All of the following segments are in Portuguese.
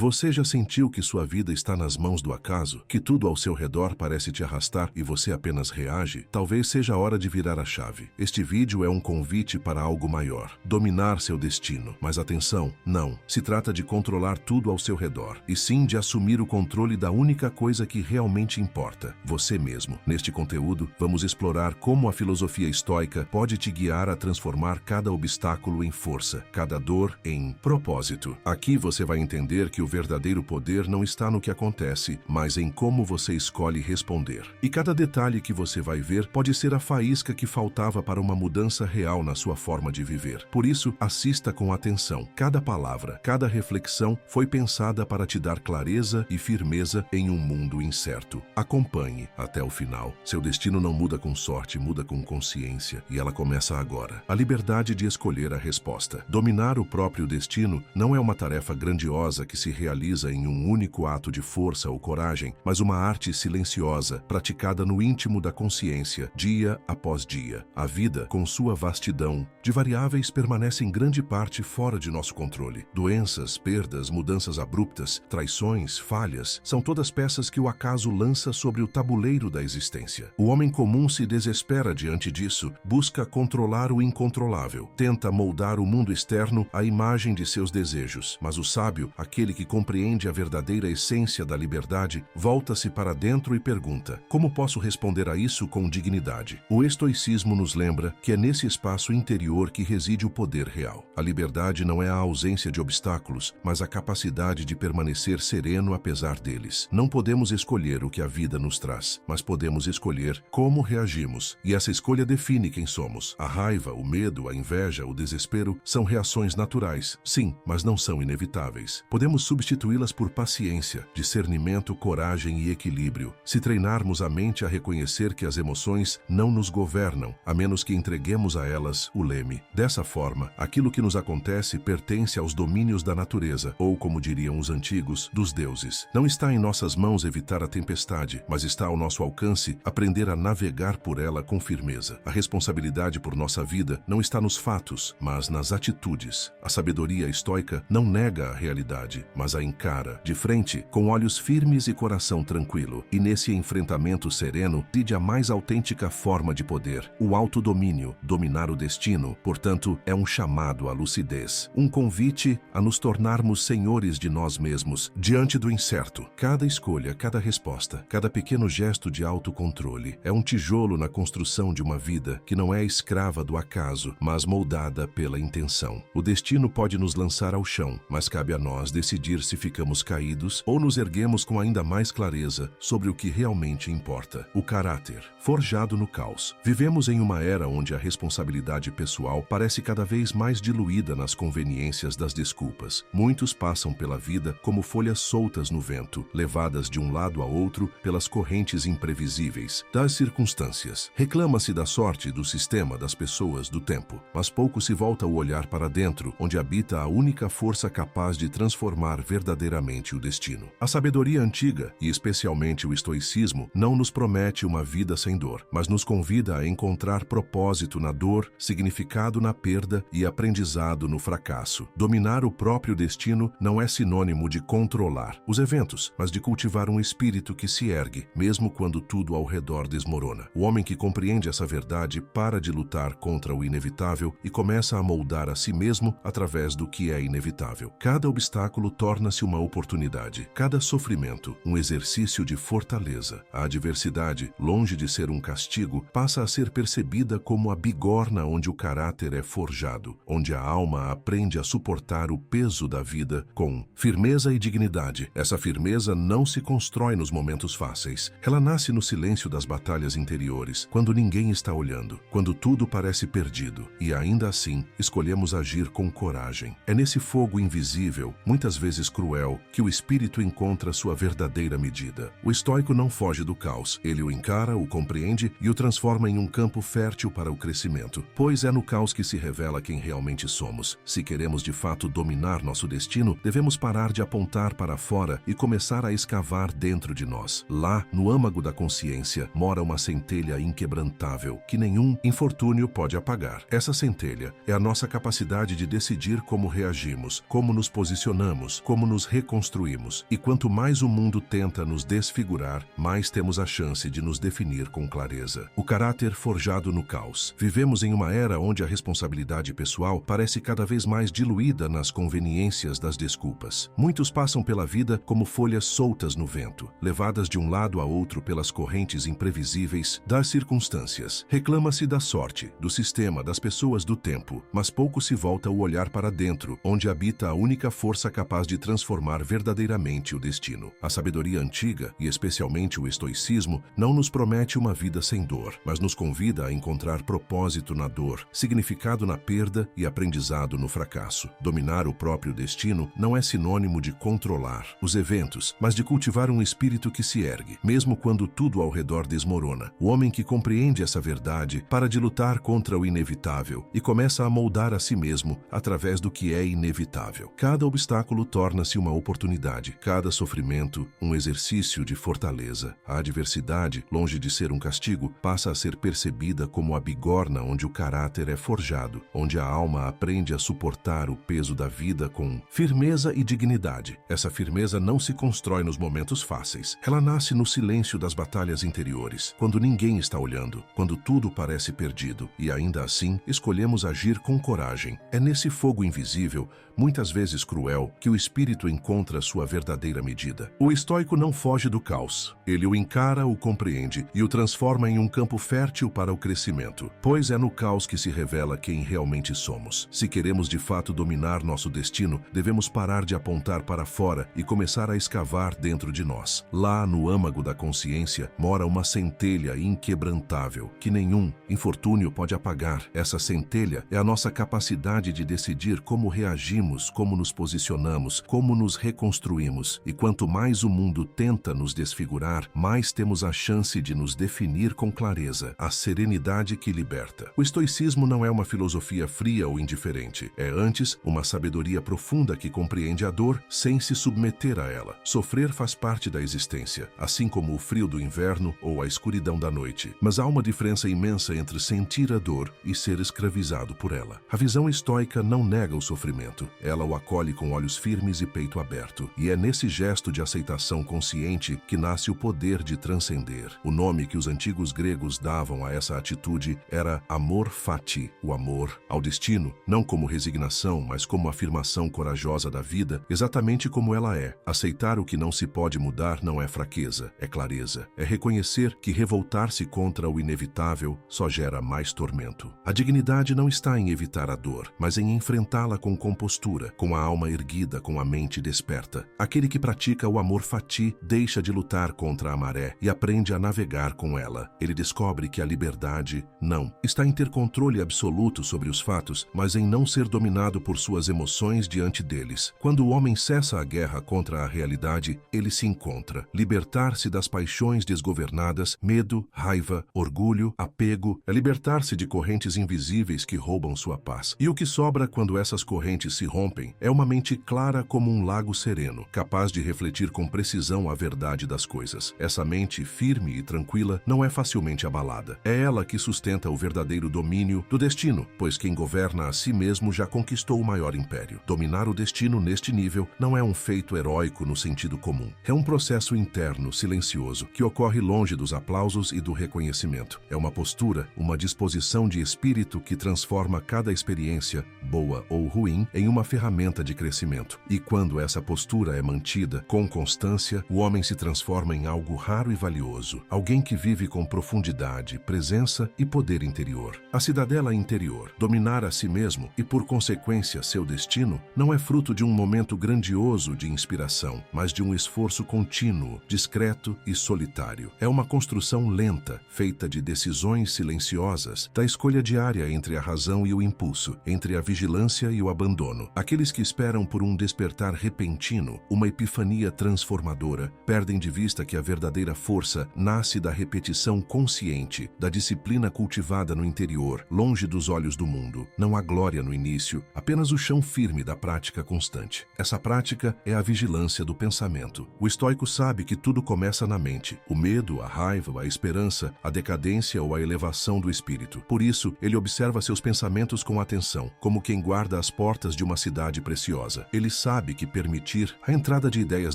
Você já sentiu que sua vida está nas mãos do acaso? Que tudo ao seu redor parece te arrastar e você apenas reage? Talvez seja a hora de virar a chave. Este vídeo é um convite para algo maior. Dominar seu destino. Mas atenção, não. Se trata de controlar tudo ao seu redor. E sim de assumir o controle da única coisa que realmente importa. Você mesmo. Neste conteúdo, vamos explorar como a filosofia estoica pode te guiar a transformar cada obstáculo em força, cada dor em propósito. Aqui você vai entender que o verdadeiro poder não está no que acontece, mas em como você escolhe responder. E cada detalhe que você vai ver pode ser a faísca que faltava para uma mudança real na sua forma de viver. Por isso, assista com atenção. Cada palavra, cada reflexão foi pensada para te dar clareza e firmeza em um mundo incerto. Acompanhe até o final. Seu destino não muda com sorte, muda com consciência, e ela começa agora. A liberdade de escolher a resposta. Dominar o próprio destino não é uma tarefa grandiosa que se realiza em um único ato de força ou coragem, mas uma arte silenciosa, praticada no íntimo da consciência, dia após dia. A vida, com sua vastidão de variáveis, permanece em grande parte fora de nosso controle. Doenças, perdas, mudanças abruptas, traições, falhas, são todas peças que o acaso lança sobre o tabuleiro da existência. O homem comum se desespera diante disso, busca controlar o incontrolável, tenta moldar o mundo externo à imagem de seus desejos, mas o sábio, aquele que compreende a verdadeira essência da liberdade, volta-se para dentro e pergunta: como posso responder a isso com dignidade? O estoicismo nos lembra que é nesse espaço interior que reside o poder real. A liberdade não é a ausência de obstáculos, mas a capacidade de permanecer sereno apesar deles. Não podemos escolher o que a vida nos traz, mas podemos escolher como reagimos, e essa escolha define quem somos. A raiva, o medo, a inveja, o desespero são reações naturais, sim, mas não são inevitáveis. Podemos substituí-las por paciência, discernimento, coragem e equilíbrio, se treinarmos a mente a reconhecer que as emoções não nos governam, a menos que entreguemos a elas o leme. Dessa forma, aquilo que nos acontece pertence aos domínios da natureza, ou, como diriam os antigos, dos deuses. Não está em nossas mãos evitar a tempestade, mas está ao nosso alcance aprender a navegar por ela com firmeza. A responsabilidade por nossa vida não está nos fatos, mas nas atitudes. A sabedoria estoica não nega a realidade, mas a encara, de frente, com olhos firmes e coração tranquilo. E nesse enfrentamento sereno, reside a mais autêntica forma de poder, o autodomínio. Dominar o destino, portanto, é um chamado à lucidez, um convite a nos tornarmos senhores de nós mesmos, diante do incerto. Cada escolha, cada resposta, cada pequeno gesto de autocontrole é um tijolo na construção de uma vida que não é escrava do acaso, mas moldada pela intenção. O destino pode nos lançar ao chão, mas cabe a nós decidir se ficamos caídos ou nos erguemos com ainda mais clareza sobre o que realmente importa. O caráter, forjado no caos. Vivemos em uma era onde a responsabilidade pessoal parece cada vez mais diluída nas conveniências das desculpas. Muitos passam pela vida como folhas soltas no vento, levadas de um lado a outro pelas correntes imprevisíveis das circunstâncias. Reclama-se da sorte, do sistema, das pessoas, do tempo, mas pouco se volta o olhar para dentro, onde habita a única força capaz de transformar verdadeiramente o destino. A sabedoria antiga, e especialmente o estoicismo, não nos promete uma vida sem dor, mas nos convida a encontrar propósito na dor, significado na perda e aprendizado no fracasso. Dominar o próprio destino não é sinônimo de controlar os eventos, mas de cultivar um espírito que se ergue, mesmo quando tudo ao redor desmorona. O homem que compreende essa verdade para de lutar contra o inevitável e começa a moldar a si mesmo através do que é inevitável. Cada obstáculo torna-se uma oportunidade, cada sofrimento um exercício de fortaleza. A adversidade, longe de ser um castigo, passa a ser percebida como a bigorna onde o caráter é forjado, onde a alma aprende a suportar o peso da vida com firmeza e dignidade. Essa firmeza não se constrói nos momentos fáceis. Ela nasce no silêncio das batalhas interiores, quando ninguém está olhando, quando tudo parece perdido, e ainda assim escolhemos agir com coragem. É nesse fogo invisível, muitas vezes cruel, que o espírito encontra sua verdadeira medida. O estoico não foge do caos, ele o encara, o compreende e o transforma em um campo fértil para o crescimento, pois é no caos que se revela quem realmente somos. Se queremos de fato dominar nosso destino, devemos parar de apontar para fora e começar a escavar dentro de nós. Lá, no âmago da consciência, mora uma centelha inquebrantável que nenhum infortúnio pode apagar. Essa centelha é a nossa capacidade de decidir como reagimos, como nos posicionamos, como nos reconstruímos. E quanto mais o mundo tenta nos desfigurar, mais temos a chance de nos definir com clareza. O caráter forjado no caos. Vivemos em uma era onde a responsabilidade pessoal parece cada vez mais diluída nas conveniências das desculpas. Muitos passam pela vida como folhas soltas no vento, levadas de um lado a outro pelas correntes imprevisíveis das circunstâncias. Reclama-se da sorte, do sistema, das pessoas, do tempo, mas pouco se volta o olhar para dentro, onde habita a única força capaz de transformar verdadeiramente o destino. A sabedoria antiga, e especialmente o estoicismo, não nos promete uma vida sem dor, mas nos convida a encontrar propósito na dor, significado na perda e aprendizado no fracasso. Dominar o próprio destino não é sinônimo de controlar os eventos, mas de cultivar um espírito que se ergue, mesmo quando tudo ao redor desmorona. O homem que compreende essa verdade para de lutar contra o inevitável e começa a moldar a si mesmo através do que é inevitável. Cada obstáculo torna-se uma oportunidade, cada sofrimento um exercício de fortaleza. A adversidade, longe de ser um castigo, passa a ser percebida como a bigorna onde o caráter é forjado, onde a alma aprende a suportar o peso da vida com firmeza e dignidade. Essa firmeza não se constrói nos momentos fáceis. Ela nasce no silêncio das batalhas interiores, quando ninguém está olhando, quando tudo parece perdido, e ainda assim escolhemos agir com coragem. É nesse fogo invisível, muitas vezes cruel, que o espírito encontra sua verdadeira medida. O estoico não foge do caos. Ele o encara, o compreende e o transforma em um campo fértil para o crescimento, pois é no caos que se revela quem realmente somos. Se queremos de fato dominar nosso destino, devemos parar de apontar para fora e começar a escavar dentro de nós. Lá, no âmago da consciência, mora uma centelha inquebrantável, que nenhum infortúnio pode apagar. Essa centelha é a nossa capacidade de decidir como reagimos, como nos posicionamos, como nos reconstruímos. E quanto mais o mundo tenta nos desfigurar, mais temos a chance de nos definir com clareza. A serenidade que liberta. O estoicismo não é uma filosofia fria ou indiferente. É antes uma sabedoria profunda que compreende a dor sem se submeter a ela. Sofrer faz parte da existência, assim como o frio do inverno ou a escuridão da noite. Mas há uma diferença imensa entre sentir a dor e ser escravizado por ela. A visão estoica não nega o sofrimento. Ela o acolhe com olhos firmes e peito aberto. E é nesse gesto de aceitação consciente que nasce o poder de transcender. O nome que os antigos gregos davam a essa atitude era amor fati, o amor ao destino, não como resignação, mas como afirmação corajosa da vida, exatamente como ela é. Aceitar o que não se pode mudar não é fraqueza, é clareza. É reconhecer que revoltar-se contra o inevitável só gera mais tormento. A dignidade não está em evitar a dor, mas em enfrentá-la com compostura, com a alma erguida, com a mente desperta. Aquele que pratica o amor fati deixa de lutar contra a maré e aprende a navegar com ela. Ele descobre que a liberdade não está em ter controle absoluto sobre os fatos, mas em não ser dominado por suas emoções diante deles. Quando o homem cessa a guerra contra a realidade, ele se encontra. Libertar-se das paixões desgovernadas, medo, raiva, orgulho, apego, é libertar-se de correntes invisíveis que roubam sua paz. E o que sobra quando essas correntes se rompem é uma mente clara como um lago sereno, capaz de refletir com precisão a verdade das coisas. Essa mente firme e tranquila não é facilmente abalada. É ela que sustenta o verdadeiro domínio do destino, pois quem governa a si mesmo já conquistou o maior império. Dominar o destino neste nível não é um feito heróico no sentido comum. É um processo interno, silencioso, que ocorre longe dos aplausos e do reconhecimento. É uma postura, uma disposição de espírito que transforma cada experiência, boa ou ruim, em uma ferramenta de crescimento. E quando essa postura é mantida com constância, o homem se transforma em algo raro e valioso. Alguém que vive com profundidade, presença e poder interior. A cidadela interior, dominar a si mesmo e, por consequência, seu destino, não é fruto de um momento grandioso de inspiração, mas de um esforço contínuo, discreto e solitário. É uma construção lenta, feita de decisões silenciosas, da escolha diária entre a razão e o impulso, entre a vigilância e o abandono. Aqueles que esperam por um despertar repentino, uma epifania transformadora, perdem de vista que a verdadeira força nasce da repetição consciente, da disciplina cultivada no interior, longe dos olhos do mundo. Não há glória no início, apenas o chão firme da prática constante. Essa prática é a vigilância do pensamento. O estoico sabe que tudo começa na mente. O medo, a raiva, a esperança, a decadência ou a elevação do espírito. Por isso, ele observa seus pensamentos com atenção, como quem guarda as portas de uma cidade preciosa. Ele sabe sabe que permitir a entrada de ideias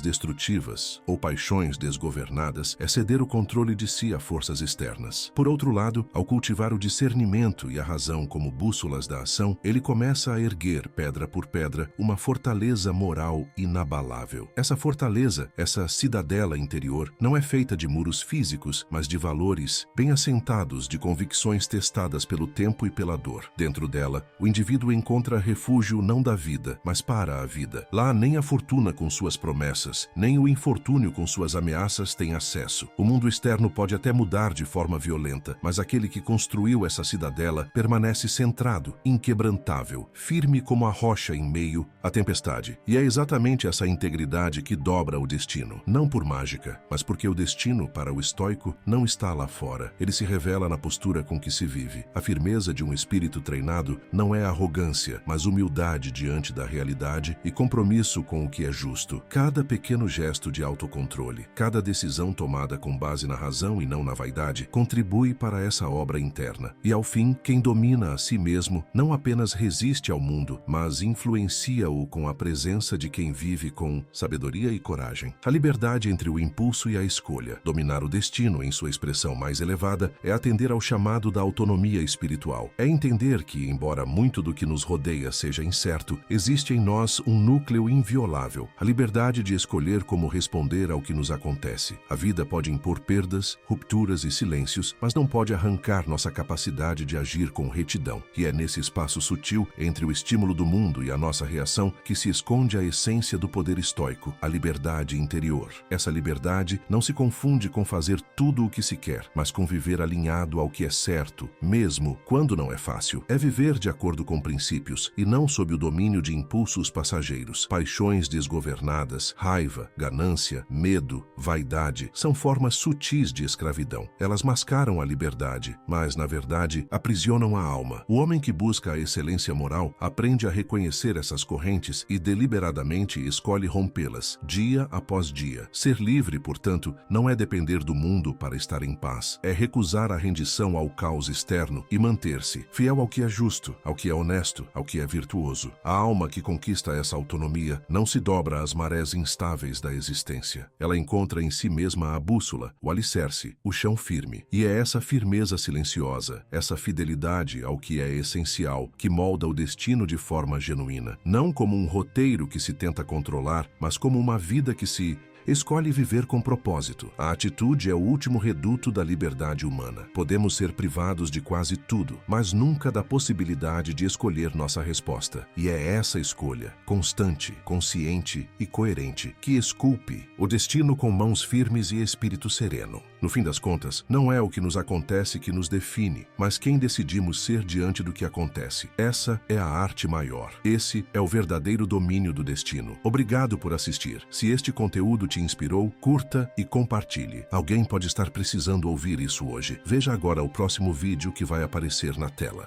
destrutivas ou paixões desgovernadas é ceder o controle de si a forças externas. Por outro lado, ao cultivar o discernimento e a razão como bússolas da ação, ele começa a erguer, pedra por pedra, uma fortaleza moral inabalável. Essa fortaleza, essa cidadela interior, não é feita de muros físicos, mas de valores bem assentados, de convicções testadas pelo tempo e pela dor. Dentro dela, o indivíduo encontra refúgio não da vida, mas para a vida. Lá nem a fortuna com suas promessas, nem o infortúnio com suas ameaças tem acesso. O mundo externo pode até mudar de forma violenta, mas aquele que construiu essa cidadela permanece centrado, inquebrantável, firme como a rocha em meio à tempestade. E é exatamente essa integridade que dobra o destino. Não por mágica, mas porque o destino, para o estoico, não está lá fora. Ele se revela na postura com que se vive. A firmeza de um espírito treinado não é arrogância, mas humildade diante da realidade e compromisso com o que é justo. Cada pequeno gesto de autocontrole, cada decisão tomada com base na razão e não na vaidade, contribui para essa obra interna. E ao fim, quem domina a si mesmo não apenas resiste ao mundo, mas influencia-o com a presença de quem vive com sabedoria e coragem. A liberdade entre o impulso e a escolha, dominar o destino em sua expressão mais elevada, é atender ao chamado da autonomia espiritual. É entender que, embora muito do que nos rodeia seja incerto, existe em nós um núcleo inviolável, a liberdade de escolher como responder ao que nos acontece. A vida pode impor perdas, rupturas e silêncios, mas não pode arrancar nossa capacidade de agir com retidão. E é nesse espaço sutil entre o estímulo do mundo e a nossa reação que se esconde a essência do poder estoico, a liberdade interior. Essa liberdade não se confunde com fazer tudo o que se quer, mas com viver alinhado ao que é certo, mesmo quando não é fácil. É viver de acordo com princípios e não sob o domínio de impulsos passageiros. Paixões desgovernadas, raiva, ganância, medo, vaidade são formas sutis de escravidão. Elas mascaram a liberdade, mas, na verdade, aprisionam a alma. O homem que busca a excelência moral aprende a reconhecer essas correntes e deliberadamente escolhe rompê-las, dia após dia. Ser livre, portanto, não é depender do mundo para estar em paz. É recusar a rendição ao caos externo e manter-se fiel ao que é justo, ao que é honesto, ao que é virtuoso. A alma que conquista essa autonomia não se dobra às marés instáveis da existência. Ela encontra em si mesma a bússola, o alicerce, o chão firme. E é essa firmeza silenciosa, essa fidelidade ao que é essencial, que molda o destino de forma genuína. Não como um roteiro que se tenta controlar, mas como uma vida que se escolhe viver com propósito. A atitude é o último reduto da liberdade humana. Podemos ser privados de quase tudo, mas nunca da possibilidade de escolher nossa resposta. E é essa escolha, constante, consciente e coerente, que esculpe o destino com mãos firmes e espírito sereno. No fim das contas, não é o que nos acontece que nos define, mas quem decidimos ser diante do que acontece. Essa é a arte maior. Esse é o verdadeiro domínio do destino. Obrigado por assistir. Se este conteúdo te inspirou, curta e compartilhe. Alguém pode estar precisando ouvir isso hoje. Veja agora o próximo vídeo que vai aparecer na tela.